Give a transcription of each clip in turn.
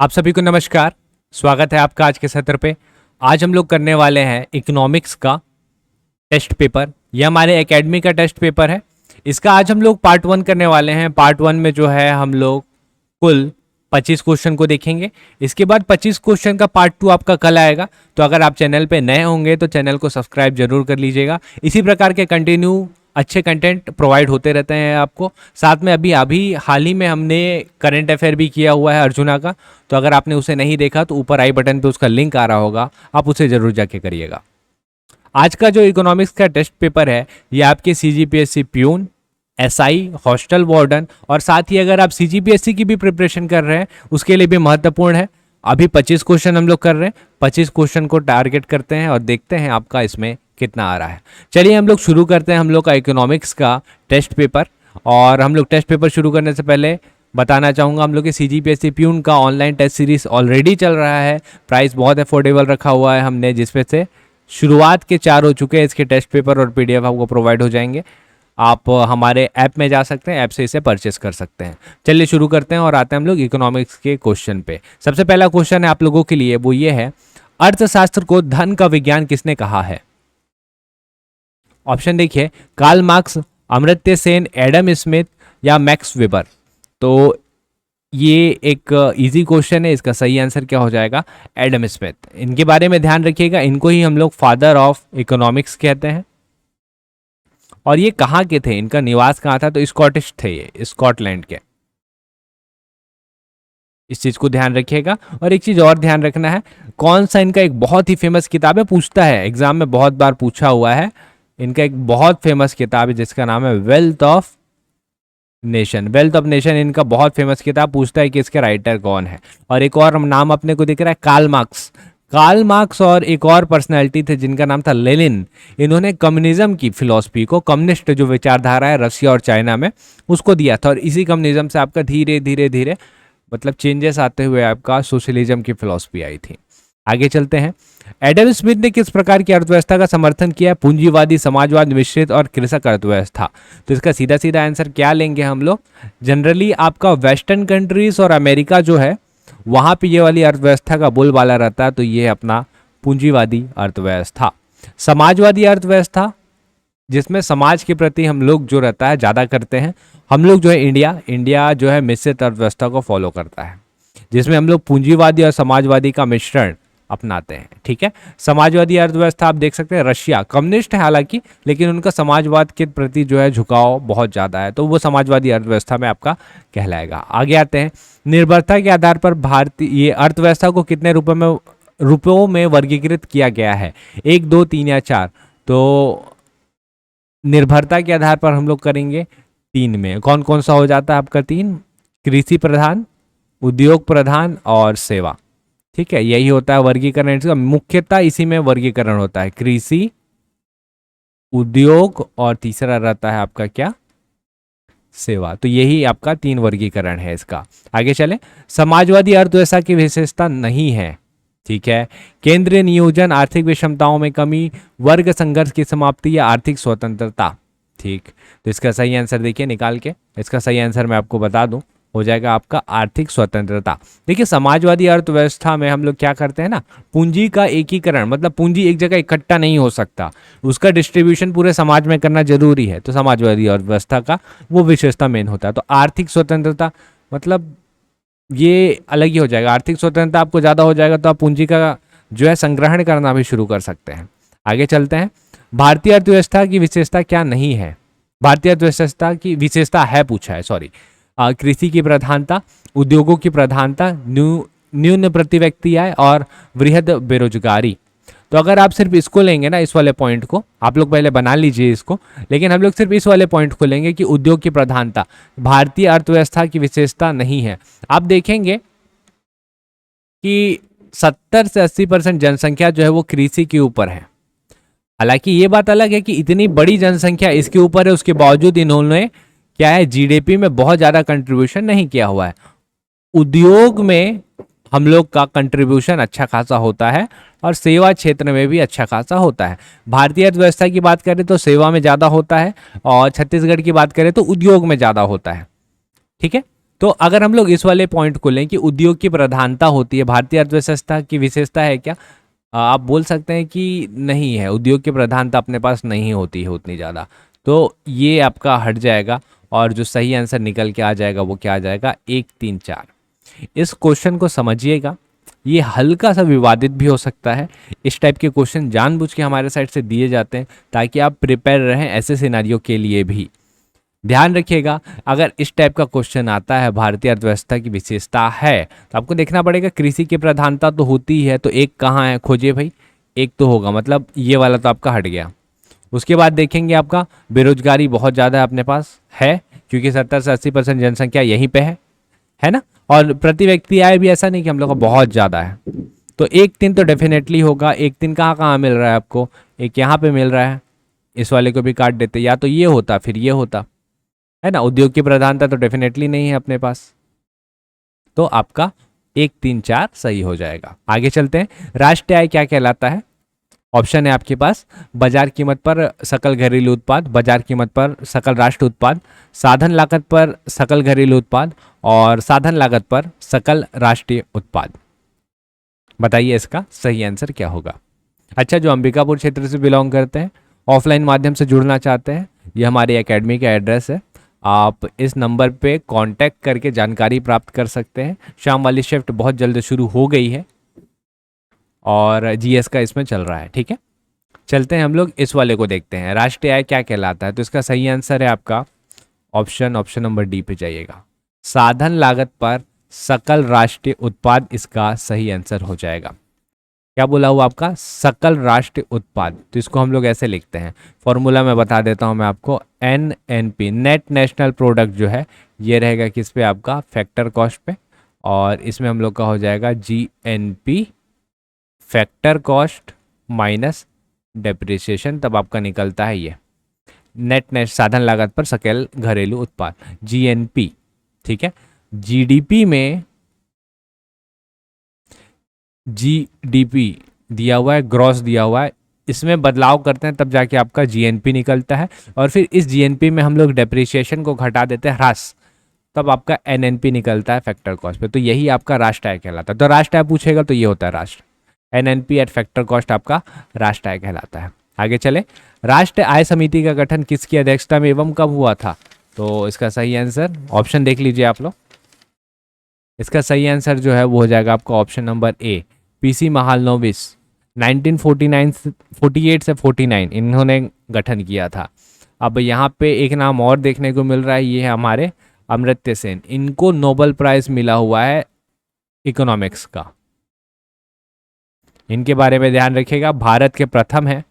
आप सभी को नमस्कार। स्वागत है आपका आज के सत्र पे। आज हम लोग करने वाले हैं इकोनॉमिक्स का टेस्ट पेपर। यह हमारे एकेडमी का टेस्ट पेपर है। इसका आज हम लोग पार्ट 1 करने वाले हैं। पार्ट 1 में जो है हम लोग कुल 25 क्वेश्चन को देखेंगे। इसके बाद 25 क्वेश्चन का पार्ट 2 आपका कल आएगा। तो अगर आप चैनल पे नए होंगे तो चैनल को सब्सक्राइब जरूर कर लीजिएगा। इसी प्रकार के कंटिन्यू अच्छे कंटेंट प्रोवाइड होते रहते हैं आपको। साथ में अभी हाल ही में हमने करंट अफेयर भी किया हुआ है अर्जुना का। तो अगर आपने उसे नहीं देखा तो ऊपर आई बटन पे उसका लिंक आ रहा होगा, आप उसे जरूर जाके करिएगा। आज का जो इकोनॉमिक्स का टेस्ट पेपर है ये आपके CGPSC peon, SI, hostel warden और साथ ही अगर आप सीजीपीएससी की भी प्रिपरेशन कर रहे हैं उसके लिए भी महत्वपूर्ण है। अभी 25 क्वेश्चन हम लोग कर रहे हैं। 25 क्वेश्चन को टारगेट करते हैं और देखते हैं आपका इसमें कितना आ रहा है। चलिए हम लोग शुरू करते हैं हम लोग का इकोनॉमिक्स का टेस्ट पेपर। और हम लोग टेस्ट पेपर शुरू करने से पहले बताना चाहूँगा, हम लोग के सीजीपीएससी प्यून का ऑनलाइन टेस्ट सीरीज ऑलरेडी चल रहा है। प्राइस बहुत अफोर्डेबल रखा हुआ है हमने, जिसमें से शुरुआत के 4 हो चुके हैं। इसके टेस्ट पेपर और पीडीएफ आपको प्रोवाइड हो जाएंगे। आप हमारे ऐप में जा सकते हैं, ऐप से इसे परचेस कर सकते हैं। चलिए शुरू करते हैं और आते हैं हम लोग इकोनॉमिक्स के क्वेश्चन पे। सबसे पहला क्वेश्चन है आप लोगों के लिए, वो ये है, अर्थशास्त्र को धन का विज्ञान किसने कहा है? ऑप्शन देखिए, Karl Marx, Amartya Sen, Adam Smith या मैक्स वेबर। तो ये एक इजी क्वेश्चन है। इसका सही आंसर क्या हो जाएगा? Adam Smith. इनके बारे में ध्यान रखिएगा, इनको ही हम लोग फादर ऑफ इकोनॉमिक्स कहते हैं। और ये कहाँ के थे, इनका निवास कहाँ था? तो स्कॉटिश थे, ये स्कॉटलैंड के। इस चीज को ध्यान रखिएगा। और एक चीज और ध्यान रखना है, कौन सा इनका एक बहुत ही फेमस किताब है, पूछता है एग्जाम में, बहुत बार पूछा हुआ है। इनका एक बहुत फेमस किताब है जिसका नाम है wealth of nation. Wealth of nation इनका बहुत फेमस किताब, पूछता है कि इसके राइटर कौन है। और एक और नाम अपने को दिख रहा है, कार्ल मार्क्स। कार्ल मार्क्स और एक और पर्सनैलिटी थे जिनका नाम था लेनिन। इन्होंने कम्युनिज्म की फिलॉसफी को, कम्युनिस्ट जो विचारधारा है रशिया और चाइना में, उसको दिया था। और इसी कम्युनिज्म से आपका धीरे धीरे धीरे मतलब चेंजेस आते हुए आपका सोशलिज्म की फिलॉसफी आई थी। आगे चलते हैं। एडम स्मिथ ने किस प्रकार की अर्थव्यवस्था का समर्थन किया है? पूंजीवादी, समाजवाद, मिश्रित और कृषक अर्थव्यवस्था। तो इसका सीधा सीधा आंसर क्या लेंगे हम लोग? जनरली आपका वेस्टर्न कंट्रीज और अमेरिका जो है वहां पे ये वाली अर्थव्यवस्था का बोलबाला रहता है। तो ये अपना पूंजीवादी अर्थव्यवस्था। समाजवादी अर्थव्यवस्था, जिसमें समाज के प्रति हम लोग जो रहता है ज़्यादा करते हैं, हम लोग जो है इंडिया जो है मिश्रित अर्थव्यवस्था को फॉलो करता है, जिसमें हम लोग पूंजीवादी और समाजवादी का मिश्रण अपनाते हैं। ठीक है। समाजवादी अर्थव्यवस्था आप देख सकते हैं, रशिया कम्युनिस्ट है हालांकि, लेकिन उनका समाजवाद के प्रति जो है झुकाव बहुत ज़्यादा है, तो वो समाजवादी अर्थव्यवस्था में आपका कहलाएगा। आगे आते हैं। निर्भरता के आधार पर भारतीय अर्थव्यवस्था को कितने रुपयों में वर्गीकृत किया गया है? 1, 2, 3 या 4? तो निर्भरता के आधार पर हम लोग करेंगे 3 में। कौन कौन सा हो जाता है आपका 3? कृषि प्रधान, उद्योग प्रधान और सेवा। ठीक है, यही होता है वर्गीकरण। इसका मुख्यतः इसी में वर्गीकरण होता है, कृषि, उद्योग और तीसरा रहता है आपका क्या? सेवा। तो यही आपका 3 वर्गीकरण है इसका। आगे चले। समाजवादी अर्थव्यवस्था की विशेषता नहीं है। ठीक है। केंद्रीय नियोजन, आर्थिक विषमताओं में कमी, वर्ग संघर्ष की समाप्ति या आर्थिक स्वतंत्रता। ठीक। तो इसका सही आंसर देखिए निकाल के, इसका सही आंसर मैं आपको बता दूं, हो जाएगा आपका आर्थिक स्वतंत्रता। देखिए समाजवादी अर्थव्यवस्था में हम लोग क्या करते हैं ना, पूंजी का एकीकरण, मतलब पूंजी एक जगह इकट्ठा नहीं हो सकता, उसका डिस्ट्रीब्यूशन पूरे समाज में करना जरूरी है। तो समाजवादी अर्थव्यवस्था का वो विशेषता मेन होता है। तो आर्थिक स्वतंत्रता मतलब ये अलग ही हो जाएगा। आर्थिक स्वतंत्रता आपको ज़्यादा हो जाएगा तो आप पूंजी का जो है संग्रहण करना भी शुरू कर सकते हैं। आगे चलते हैं। भारतीय अर्थव्यवस्था की विशेषता क्या नहीं है? भारतीय अर्थव्यवस्था की विशेषता है, पूछा है, सॉरी। कृषि की प्रधानता, उद्योगों की प्रधानता, न्यून प्रति व्यक्ति आय और वृहद बेरोजगारी। तो अगर आप सिर्फ इसको लेंगे ना, इस वाले पॉइंट को आप लोग पहले बना लीजिए इसको, लेकिन हम लोग सिर्फ इस वाले पॉइंट को लेंगे कि उद्योग की प्रधानता भारतीय अर्थव्यवस्था की विशेषता नहीं है। आप देखेंगे कि 70 से 80% जनसंख्या जो है वो कृषि के ऊपर है। हालांकि ये बात अलग है कि इतनी बड़ी जनसंख्या इसके ऊपर है, उसके बावजूद इन्होंने क्या है, जीडीपी में बहुत ज़्यादा कंट्रीब्यूशन नहीं किया हुआ है। उद्योग में हम लोग का कंट्रीब्यूशन अच्छा खासा होता है और सेवा क्षेत्र में भी अच्छा खासा होता है। भारतीय अर्थव्यवस्था की बात करें तो सेवा में ज़्यादा होता है और छत्तीसगढ़ की बात करें तो उद्योग में ज़्यादा होता है। ठीक है। तो अगर हम लोग इस वाले पॉइंट को लें कि उद्योग की प्रधानता होती है, भारतीय अर्थव्यवस्था की विशेषता है क्या, आप बोल सकते हैं कि नहीं है, उद्योग की प्रधानता अपने पास नहीं होती है उतनी ज़्यादा। तो ये आपका हट जाएगा और जो सही आंसर निकल के आ जाएगा वो क्या आ जाएगा, 1, 3, 4। इस क्वेश्चन को समझिएगा, ये हल्का सा विवादित भी हो सकता है। इस टाइप के क्वेश्चन जानबूझ के हमारे साइड से दिए जाते हैं ताकि आप प्रिपेयर रहें ऐसे सिनारियों के लिए भी। ध्यान रखिएगा, अगर इस टाइप का क्वेश्चन आता है भारतीय अर्थव्यवस्था की विशेषता है, तो आपको देखना पड़ेगा कृषि की प्रधानता तो होती है, तो एक कहाँ है, खोजिए भाई। एक तो होगा, मतलब ये वाला तो आपका हट गया। उसके बाद देखेंगे आपका बेरोजगारी बहुत ज़्यादा है अपने पास है, क्योंकि 70 से 80% जनसंख्या यहीं पे है ना। और प्रति व्यक्ति आय भी ऐसा नहीं कि हम लोग का बहुत ज़्यादा है। तो 1, 3 तो डेफिनेटली होगा। 1, 3 कहाँ कहाँ मिल रहा है आपको, एक यहाँ पे मिल रहा है, इस वाले को भी काट देते, या तो ये होता फिर ये होता, है ना। उद्योग की प्रधानता तो डेफिनेटली नहीं है अपने पास, तो आपका 1, 3, 4 सही हो जाएगा। आगे चलते हैं, राष्ट्रीय आय क्या कहलाता है। ऑप्शन है आपके पास, बाजार कीमत पर सकल घरेलू उत्पाद, बाजार कीमत पर सकल राष्ट्रीय उत्पाद, साधन लागत पर सकल घरेलू उत्पाद और साधन लागत पर सकल राष्ट्रीय उत्पाद। बताइए इसका सही आंसर क्या होगा। अच्छा, जो अंबिकापुर क्षेत्र से बिलोंग करते हैं, ऑफलाइन माध्यम से जुड़ना चाहते हैं, ये हमारी एकेडमी का एड्रेस है। आप इस नंबर पे कांटेक्ट करके जानकारी प्राप्त कर सकते हैं। शाम वाली शिफ्ट बहुत जल्द शुरू हो गई है और जीएस का इसमें चल रहा है, ठीक है। चलते हैं हम लोग इस वाले को देखते हैं, राष्ट्रीय आय क्या कहलाता है। तो इसका सही आंसर है आपका ऑप्शन नंबर डी पे जाइएगा, साधन लागत पर सकल राष्ट्रीय उत्पाद इसका सही आंसर हो जाएगा। क्या बोला हुआ आपका, सकल राष्ट्रीय उत्पाद। तो इसको हम लोग ऐसे लिखते हैं, फॉर्मूला में बता देता हूं मैं आपको, NNP नेट नेशनल प्रोडक्ट जो है ये रहेगा किस पे, आपका फैक्टर कॉस्ट पे, और इसमें हम लोग का हो जाएगा GNP factor cost minus depreciation, तब आपका निकलता है ये नेट साधन लागत पर सकल घरेलू उत्पाद, GNP, ठीक है। GDP में GDP दिया हुआ है, ग्रॉस दिया हुआ है, इसमें बदलाव करते हैं तब जाके आपका GNP निकलता है, और फिर इस GNP में हम लोग डेप्रिसिएशन को घटा देते हैं, ह्रास, तब आपका NNP निकलता है फैक्टर कॉस्ट पे। तो यही आपका राष्ट्र आय कहलाता है। तो राष्ट्र आय पूछेगा तो ये होता है राष्ट्र, NNP एट फैक्टर कॉस्ट आपका राष्ट्र आय कहलाता है। आगे चले, राष्ट्र आय समिति का गठन किसकी अध्यक्षता में एवं कब हुआ था। तो इसका सही आंसर, ऑप्शन देख लीजिए आप लोग, इसका सही आंसर जो है वो हो जाएगा आपका option number A, PC Mahalanobis. 1948 से 49 इन्होंने गठन किया था। अब यहाँ पे एक नाम और देखने को मिल रहा है, ये है हमारे अमर्त्य सेन, इनको नोबेल प्राइज मिला हुआ है इकोनॉमिक्स का। इनके बारे में ध्यान रखिएगा, भारत के प्रथम है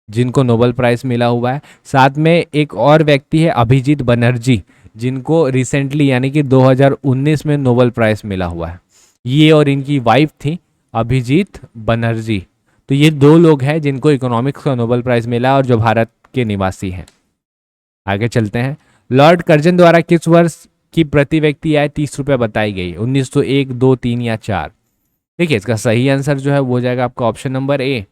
जिनको नोबेल प्राइज मिला हुआ है। साथ में एक और व्यक्ति है अभिजीत बनर्जी, जिनको रिसेंटली यानी कि 2019 में नोबेल प्राइज मिला हुआ है। ये और इनकी वाइफ थी अभिजीत बनर्जी। तो ये दो लोग हैं जिनको इकोनॉमिक्स का नोबेल प्राइज मिला और जो भारत के निवासी हैं। आगे चलते हैं, लॉर्ड कर्जन द्वारा किस वर्ष की प्रति व्यक्ति आय 30 रुपये बताई गई, 1901, 2, 3 या 4। देखिए इसका सही आंसर जो है वो हो जाएगा आपका ऑप्शन नंबर ए।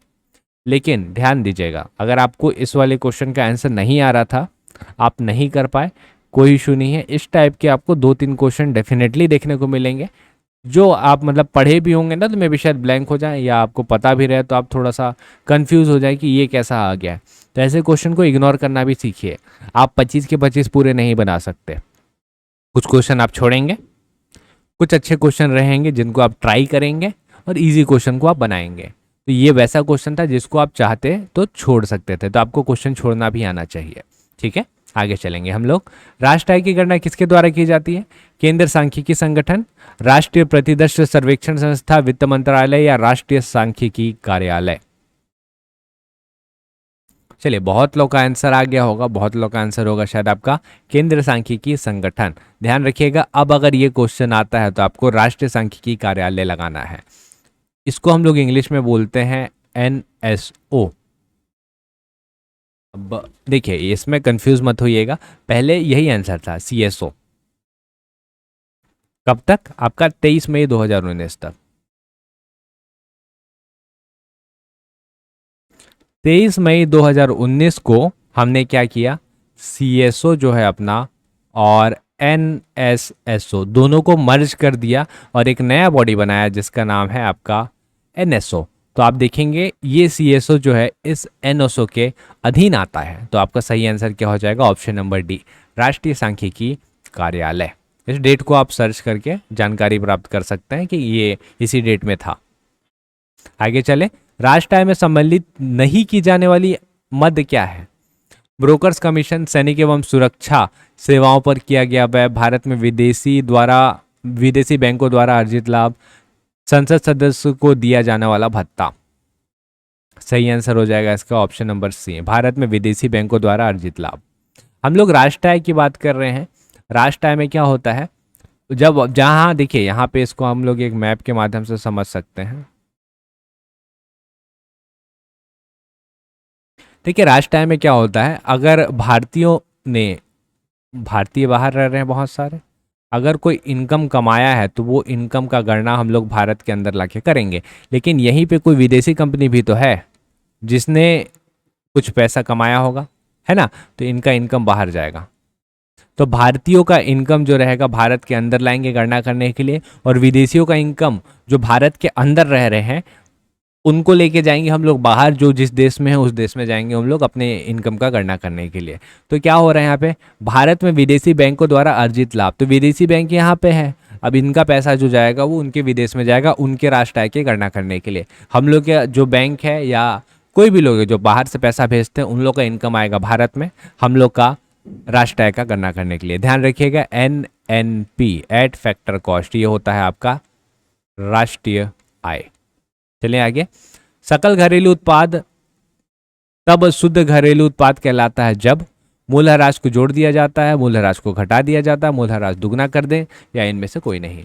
लेकिन ध्यान दीजिएगा, अगर आपको इस वाले क्वेश्चन का आंसर नहीं आ रहा था, आप नहीं कर पाए, कोई इशू नहीं है। इस टाइप के आपको 2-3 क्वेश्चन डेफिनेटली देखने को मिलेंगे जो आप मतलब पढ़े भी होंगे ना, तो मे भी शायद ब्लैंक हो जाए, या आपको पता भी रहे तो आप थोड़ा सा कंफ्यूज हो जाए कि ये कैसा आ गया है। तो ऐसे क्वेश्चन को इग्नोर करना भी सीखिए। आप 25 के 25 पूरे नहीं बना सकते, कुछ क्वेश्चन आप छोड़ेंगे, कुछ अच्छे क्वेश्चन रहेंगे जिनको आप ट्राई करेंगे और इजी क्वेश्चन को आप बनाएंगे। तो ये वैसा क्वेश्चन था जिसको आप चाहते तो छोड़ सकते थे, तो आपको क्वेश्चन छोड़ना भी आना चाहिए, ठीक है। आगे चलेंगे हम लोग, राष्ट्र आय की गणना किसके द्वारा की जाती है, केंद्र सांख्यिकी संगठन, राष्ट्रीय प्रतिदर्श सर्वेक्षण संस्था, वित्त मंत्रालय या राष्ट्रीय सांख्यिकी कार्यालय। चलिए, बहुत लोग का आंसर आ गया होगा, बहुत लोग का आंसर होगा शायद आपका केंद्र सांख्यिकी संगठन। ध्यान रखिएगा, अब अगर ये क्वेश्चन आता है तो आपको राष्ट्रीय सांख्यिकी कार्यालय लगाना है। इसको हम लोग इंग्लिश में बोलते हैं NSO। अब देखिए इसमें कंफ्यूज मत होइएगा, पहले यही आंसर था CSO। कब तक, आपका 23 मई 2019 तक। 23 मई 2019 को हमने क्या किया, CSO जो है अपना और NSSO, दोनों को मर्ज कर दिया और एक नया बॉडी बनाया जिसका नाम है आपका NSO। तो आप देखेंगे ये CSO जो है इस NSO के अधीन आता है। तो आपका सही आंसर क्या हो जाएगा? ऑप्शन नंबर डी, राष्ट्रीय सांख्यिकी कार्यालय। इस डेट को आप सर्च करके जानकारी प्राप्त कर सकते हैं कि ये इसी डेट में था। आगे चले, राष्ट्र आय में सम्मिलित नहीं की जाने वाली मद क्या है? ब्रोकर्स कमीशन, सैनिक एवं सुरक्षा सेवाओं पर किया गया व्यय, भारत में विदेशी बैंकों द्वारा अर्जित लाभ, संसद सदस्य को दिया जाने वाला भत्ता। सही आंसर हो जाएगा इसका ऑप्शन नंबर सी, भारत में विदेशी बैंकों द्वारा अर्जित लाभ। हम लोग राष्ट्र आय की बात कर रहे हैं। राष्ट्र आय में क्या होता है? जब जहां देखिए यहाँ पे इसको हम लोग एक मैप के माध्यम से समझ सकते हैं। देखिए राष्ट्र आय में क्या होता है, अगर भारतीय बाहर रह रहे हैं बहुत सारे, अगर कोई इनकम कमाया है तो वो इनकम का गणना हम लोग भारत के अंदर लाके करेंगे। लेकिन यहीं पे कोई विदेशी कंपनी भी तो है जिसने कुछ पैसा कमाया होगा, है ना? तो इनका इनकम बाहर जाएगा। तो भारतीयों का इनकम जो रहेगा भारत के अंदर लाएंगे गणना करने के लिए, और विदेशियों का इनकम जो भारत के अंदर रह रहे हैं उनको लेके जाएंगे हम लोग बाहर, जो जिस देश में है उस देश में जाएंगे हम लोग अपने इनकम का गणना करने के लिए। तो क्या हो रहा है यहाँ पे? भारत में विदेशी बैंकों द्वारा अर्जित लाभ, तो विदेशी बैंक यहाँ पे है, अब इनका पैसा जो जाएगा वो उनके विदेश में जाएगा उनके राष्ट्र आय की गणना करने के लिए। हम लोग के जो बैंक है या कोई भी लोग जो बाहर से पैसा भेजते हैं उन लोग का इनकम आएगा भारत में, हम लोग का राष्ट्र आय का गणना करने के लिए। ध्यान रखिएगा NNP, एट फैक्टर कॉस्ट, ये होता है आपका राष्ट्रीय आय। चलिए आगे, सकल घरेलू उत्पाद तब शुद्ध घरेलू उत्पाद कहलाता है जब मूलहराज को जोड़ दिया जाता है, मूलहराज को घटा दिया जाता है, मूलहराज दुगना कर दें, या इनमें से कोई नहीं।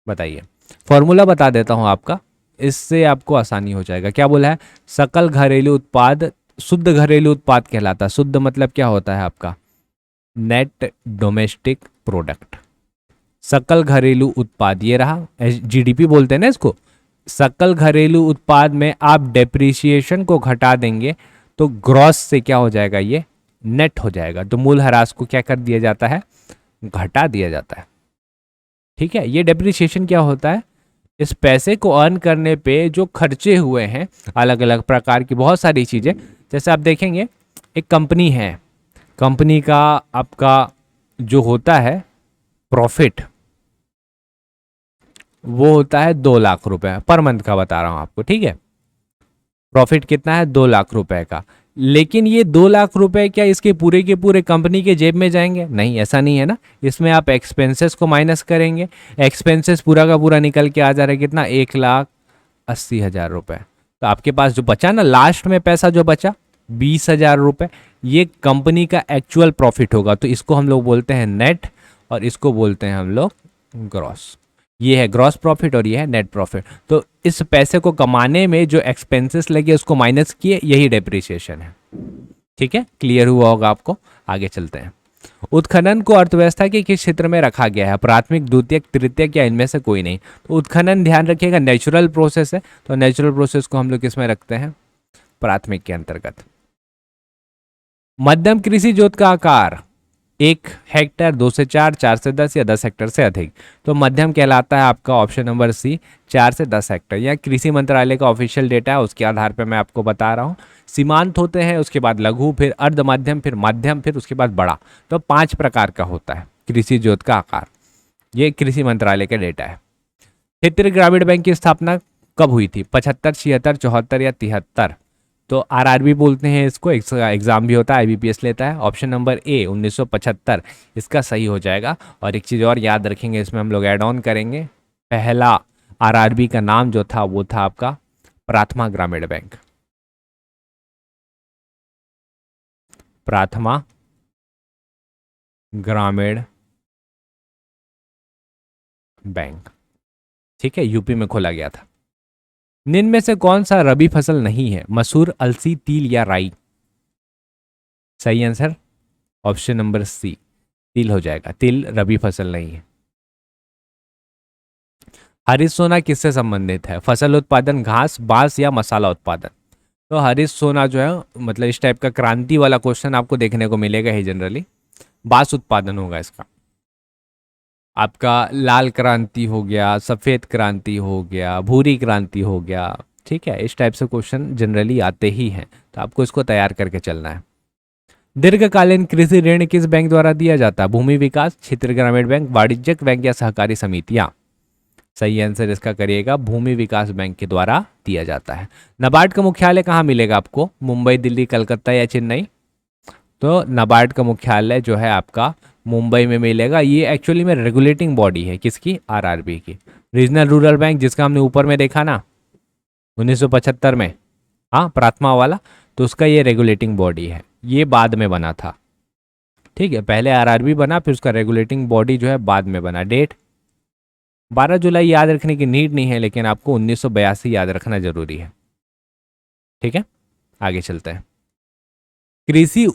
बताइए, फॉर्मूला बता देता हूं आपका, इससे आपको आसानी हो जाएगा। क्या बोला है? सकल घरेलू उत्पाद शुद्ध घरेलू उत्पाद कहलाता है। शुद्ध मतलब क्या होता है आपका? Net domestic product. सकल घरेलू उत्पाद ये रहा, GDP बोलते हैं ना इसको। सकल घरेलू उत्पाद में आप डेप्रिसिएशन को घटा देंगे तो ग्रॉस से क्या हो जाएगा? ये नेट हो जाएगा। तो मूलहराज को क्या कर दिया जाता है? घटा दिया जाता है। ठीक है, ये डेप्रिसिएशन क्या होता है? इस पैसे को अर्न करने पे जो खर्चे हुए हैं अलग अलग प्रकार की बहुत सारी चीजें, जैसे आप देखेंगे एक कंपनी है, कंपनी का आपका जो होता है प्रॉफिट वो होता है 2 लाख रुपए पर मंथ का, बता रहा हूं आपको। ठीक है, प्रॉफिट कितना है? 2 लाख रुपए का। लेकिन ये 2 लाख रुपए क्या इसके पूरे के पूरे कंपनी के जेब में जाएंगे? नहीं, ऐसा नहीं है ना। इसमें आप एक्सपेंसेस को माइनस करेंगे, एक्सपेंसेस पूरा का पूरा निकल के आ जा रहा है कितना? 1,80,000 रुपए। तो आपके पास जो बचा ना लास्ट में पैसा जो बचा 20,000 रुपए, ये कंपनी का एक्चुअल प्रॉफिट होगा। तो इसको हम लोग बोलते हैं नेट और इसको बोलते हैं हम लोग ग्रॉस। ये है ग्रॉस प्रॉफिट और ये है नेट प्रॉफिट। तो इस पैसे को कमाने में जो एक्सपेंसेस लगे उसको माइनस किए, यही डेप्रिसिएशन है। ठीक है, क्लियर हुआ होगा आपको। आगे चलते हैं। उत्खनन को अर्थव्यवस्था के किस क्षेत्र में रखा गया है? प्राथमिक, द्वितीयक, तृतीयक या इनमें से कोई नहीं? तो उत्खनन ध्यान रखिएगा नेचुरल प्रोसेस है, तो नेचुरल प्रोसेस को हम लोग किसमें रखते हैं? प्राथमिक के अंतर्गत। मध्यम कृषि जोत का आकार 1 हेक्टेयर, 2 से 4, 4 से 10 या 10 हेक्टेयर से अधिक। तो मध्यम कहलाता है आपका ऑप्शन नंबर सी, 4 से 10 हेक्टेयर। यह कृषि मंत्रालय का ऑफिशियल डेटा है, उसके आधार पर मैं आपको बता रहा हूँ। सीमांत होते हैं, उसके बाद लघु, फिर अर्ध मध्यम, फिर मध्यम, फिर उसके बाद बड़ा। तो 5 प्रकार का होता है कृषि जोत का आकार। ये कृषि मंत्रालय का डेटा है। क्षेत्रीय ग्रामीण बैंक की स्थापना कब हुई थी? 75, 76, 74 या 73? तो RRB बोलते हैं इसको, एग्जाम भी होता है, IBPS लेता है। ऑप्शन नंबर ए 1975 इसका सही हो जाएगा। और एक चीज़ और याद रखेंगे, इसमें हम लोग ऐड ऑन करेंगे, पहला RRB का नाम जो था वो था आपका प्राथमा ग्रामीण बैंक। प्राथमा ग्रामीण बैंक, ठीक है, यूपी में खोला गया था। निम्न में से कौन सा रबी फसल नहीं है? मसूर, अलसी, तिल या राई? सही आंसर ऑप्शन नंबर सी, तिल हो जाएगा। तिल रबी फसल नहीं है। हरित सोना किससे संबंधित है? फसल उत्पादन, घास, बांस या मसाला उत्पादन? तो हरित सोना जो है मतलब इस टाइप का क्रांति वाला क्वेश्चन आपको देखने को मिलेगा ही जनरली। बांस उत्पादन होगा इसका। आपका लाल क्रांति हो गया, सफ़ेद क्रांति हो गया, भूरी क्रांति हो गया। ठीक है, इस टाइप से क्वेश्चन जनरली आते ही हैं, तो आपको इसको तैयार करके चलना है। दीर्घकालीन कृषि ऋण किस बैंक द्वारा दिया जाता है? भूमि विकास, क्षेत्रीय ग्रामीण बैंक, वाणिज्यिक बैंक या सहकारी समितियां? सही आंसर इसका करिएगा, भूमि विकास बैंक के द्वारा दिया जाता है। नाबार्ड का मुख्यालय कहाँ मिलेगा आपको? मुंबई, दिल्ली, कलकत्ता या चेन्नई? तो नाबार्ड का मुख्यालय जो है आपका मुंबई में मिलेगा। ये एक्चुअली में रेगुलेटिंग बॉडी है, किसकी? आरआरबी की। रीजनल रूरल बैंक जिसका हमने ऊपर में देखा ना 1975 में, हाँ प्राथमा वाला, तो उसका ये रेगुलेटिंग बॉडी है, ये बाद में बना था। ठीक है, पहले आरआरबी बना, फिर उसका रेगुलेटिंग बॉडी जो है बाद में बना। डेट 12 जुलाई याद रखने की नीड नहीं है, लेकिन आपको 1982 याद रखना जरूरी है। ठीक है, आगे चलते हैं। कृषि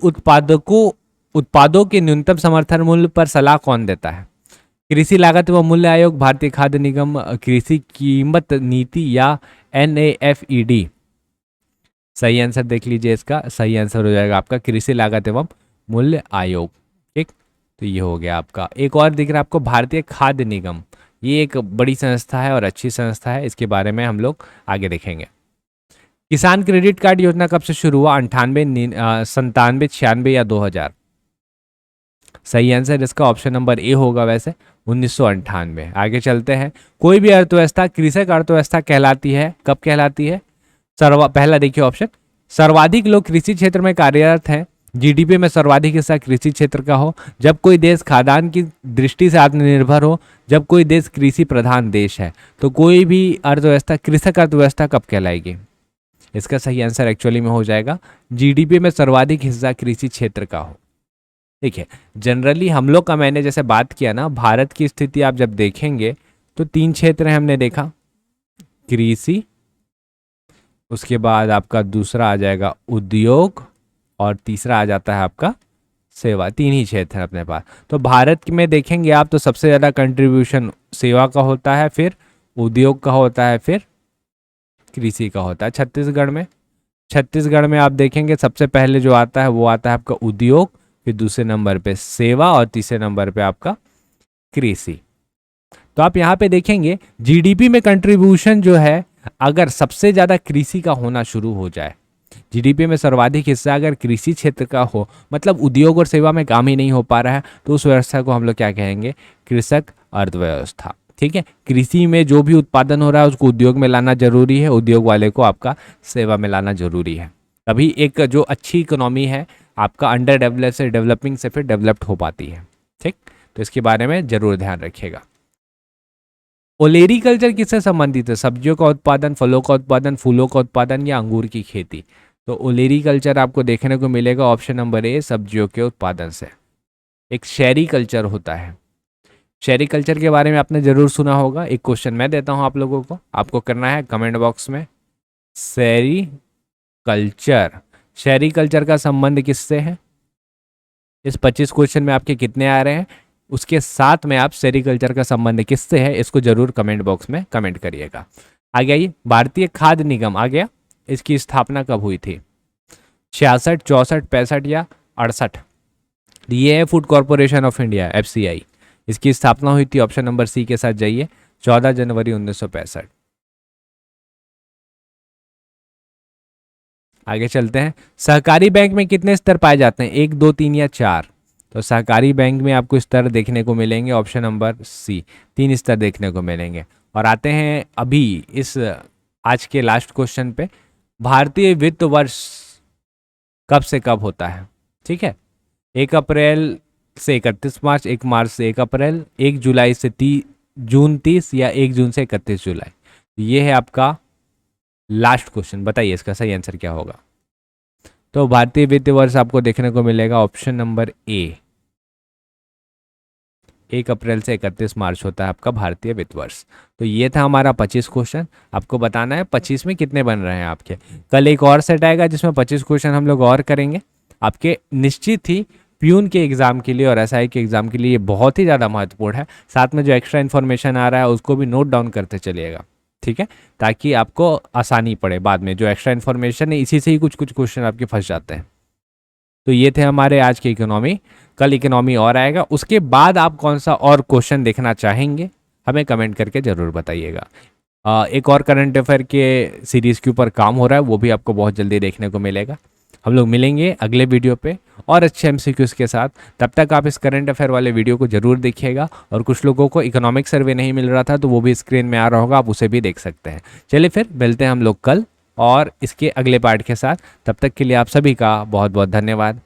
उत्पादों के न्यूनतम समर्थन मूल्य पर सलाह कौन देता है? कृषि लागत व मूल्य आयोग, भारतीय खाद्य निगम, कृषि कीमत नीति या NAFED? सही आंसर देख लीजिए, इसका सही आंसर हो जाएगा आपका कृषि लागत एवं मूल्य आयोग। ठीक, तो ये हो गया आपका। एक और दिख रहा है आपको, भारतीय खाद्य निगम। ये एक बड़ी संस्था है और अच्छी संस्था है, इसके बारे में हम लोग आगे देखेंगे। किसान क्रेडिट कार्ड योजना कब से शुरू हुआ? 98, 97, 96 या 2000? सही आंसर इसका ऑप्शन नंबर ए होगा वैसे, 1998। आगे चलते हैं। कोई भी अर्थव्यवस्था कृषक अर्थव्यवस्था कहलाती है, कब कहलाती है? पहला देखिए ऑप्शन, सर्वाधिक लोग कृषि क्षेत्र में कार्यरत हैं, जीडीपी में सर्वाधिक हिस्सा कृषि क्षेत्र का हो, जब कोई देश खाद्यान्न की दृष्टि से आत्मनिर्भर हो, जब कोई देश कृषि प्रधान देश है। तो कोई भी अर्थव्यवस्था कृषक अर्थव्यवस्था कब कहलाएगी? इसका सही आंसर एक्चुअली में हो जाएगा, जीडीपी में सर्वाधिक हिस्सा कृषि क्षेत्र का हो। ठीक है, जनरली हम लोग का, मैंने जैसे बात किया ना, भारत की स्थिति आप जब देखेंगे तो 3 क्षेत्र हैं हमने देखा, कृषि, उसके बाद आपका दूसरा आ जाएगा उद्योग, और तीसरा आ जाता है आपका सेवा। 3 ही क्षेत्र है अपने पास। तो भारत में देखेंगे आप तो सबसे ज़्यादा कंट्रीब्यूशन सेवा का होता है, फिर उद्योग का होता है, फिर कृषि का होता है। छत्तीसगढ़ में आप देखेंगे सबसे पहले जो आता है वो आता है आपका उद्योग, फिर दूसरे नंबर पे सेवा और तीसरे नंबर पे आपका कृषि। तो आप यहाँ पे देखेंगे जीडीपी में कंट्रीब्यूशन जो है, अगर सबसे ज़्यादा कृषि का होना शुरू हो जाए, जीडीपी में सर्वाधिक हिस्सा अगर कृषि क्षेत्र का हो, मतलब उद्योग और सेवा में काम ही नहीं हो पा रहा है, तो उस व्यवस्था को हम लोग क्या कहेंगे? कृषक अर्थव्यवस्था। ठीक है, कृषि में जो भी उत्पादन हो रहा है उसको उद्योग में लाना जरूरी है, उद्योग वाले को आपका सेवा में लाना जरूरी है, तभी एक जो अच्छी इकोनॉमी है आपका अंडर डेवलप से डेवलपिंग से फिर डेवलप्ड हो पाती है। ठीक, तो इसके बारे में जरूर ध्यान रखिएगा। ओलेरीकल्चर किससे संबंधित है? सब्जियों का उत्पादन, फलों का उत्पादन, फूलों का उत्पादन या अंगूर की खेती? तो ओलेरीकल्चर आपको देखने को मिलेगा ऑप्शन नंबर ए, सब्जियों के उत्पादन से। एक शहरी कल्चर होता है, शहरी कल्चर के बारे में आपने जरूर सुना होगा। एक क्वेश्चन मैं देता हूं आप लोगों को, आपको करना है कमेंट बॉक्स में, शहरी कल्चर, शहरी कल्चर का संबंध किससे है? इस 25 क्वेश्चन में आपके कितने आ रहे हैं, उसके साथ में आप सेरिकल्चर का संबंध किससे है, इसको जरूर कमेंट बॉक्स में कमेंट करिएगा। आगे आइए, भारतीय खाद्य निगम आ गया, इसकी स्थापना कब हुई थी? 66, 64, 65 या 68? ये है food corporation of India, FCI। इसकी स्थापना हुई थी, ऑप्शन नंबर सी के साथ जाइए, 14 जनवरी 1965। आगे चलते हैं। सहकारी बैंक में कितने स्तर पाए जाते हैं? 1, 2, 3 या 4? तो सहकारी बैंक में आपको स्तर देखने को मिलेंगे, ऑप्शन नंबर सी, 3 स्तर देखने को मिलेंगे। और आते हैं अभी इस आज के लास्ट क्वेश्चन पे, भारतीय वित्त वर्ष कब से कब होता है? ठीक है, 1 अप्रैल से 31 मार्च, 1 मार्च से 1 अप्रैल, 1 जुलाई से जून 30 या 1 जून से 31 जुलाई? ये है आपका लास्ट क्वेश्चन, बताइए इसका सही आंसर क्या होगा? तो भारतीय वित्त वर्ष आपको देखने को मिलेगा ऑप्शन नंबर ए, 1 अप्रैल से 31 मार्च होता है आपका भारतीय वित्त वर्ष। तो ये था हमारा 25 क्वेश्चन। आपको बताना है 25 में कितने बन रहे हैं आपके। कल एक और सेट आएगा जिसमें 25 क्वेश्चन हम लोग और करेंगे आपके। निश्चित ही प्यून के एग्जाम के लिए और SI के एग्जाम के लिए ये बहुत ही ज़्यादा महत्वपूर्ण है। साथ में जो एक्स्ट्रा इन्फॉर्मेशन आ रहा है उसको भी नोट डाउन करते चलिएगा, ठीक है, ताकि आपको आसानी पड़े बाद में। जो एक्स्ट्रा इन्फॉर्मेशन है इसी से ही कुछ कुछ क्वेश्चन आपके फंस जाते हैं। तो ये थे हमारे आज के इकोनॉमी। कल इकोनॉमी और आएगा, उसके बाद आप कौन सा और क्वेश्चन देखना चाहेंगे हमें कमेंट करके ज़रूर बताइएगा। एक और करंट अफेयर के सीरीज़ के ऊपर काम हो रहा है, वो भी आपको बहुत जल्दी देखने को मिलेगा। हम लोग मिलेंगे अगले वीडियो पे और अच्छे एमसीक्यूज के साथ। तब तक आप इस करंट अफेयर वाले वीडियो को जरूर देखिएगा। और कुछ लोगों को इकोनॉमिक सर्वे नहीं मिल रहा था तो वो भी स्क्रीन में आ रहा होगा, आप उसे भी देख सकते हैं। चलिए फिर मिलते हैं हम लोग कल और इसके अगले पार्ट के साथ। तब तक के लिए आप सभी का बहुत बहुत धन्यवाद।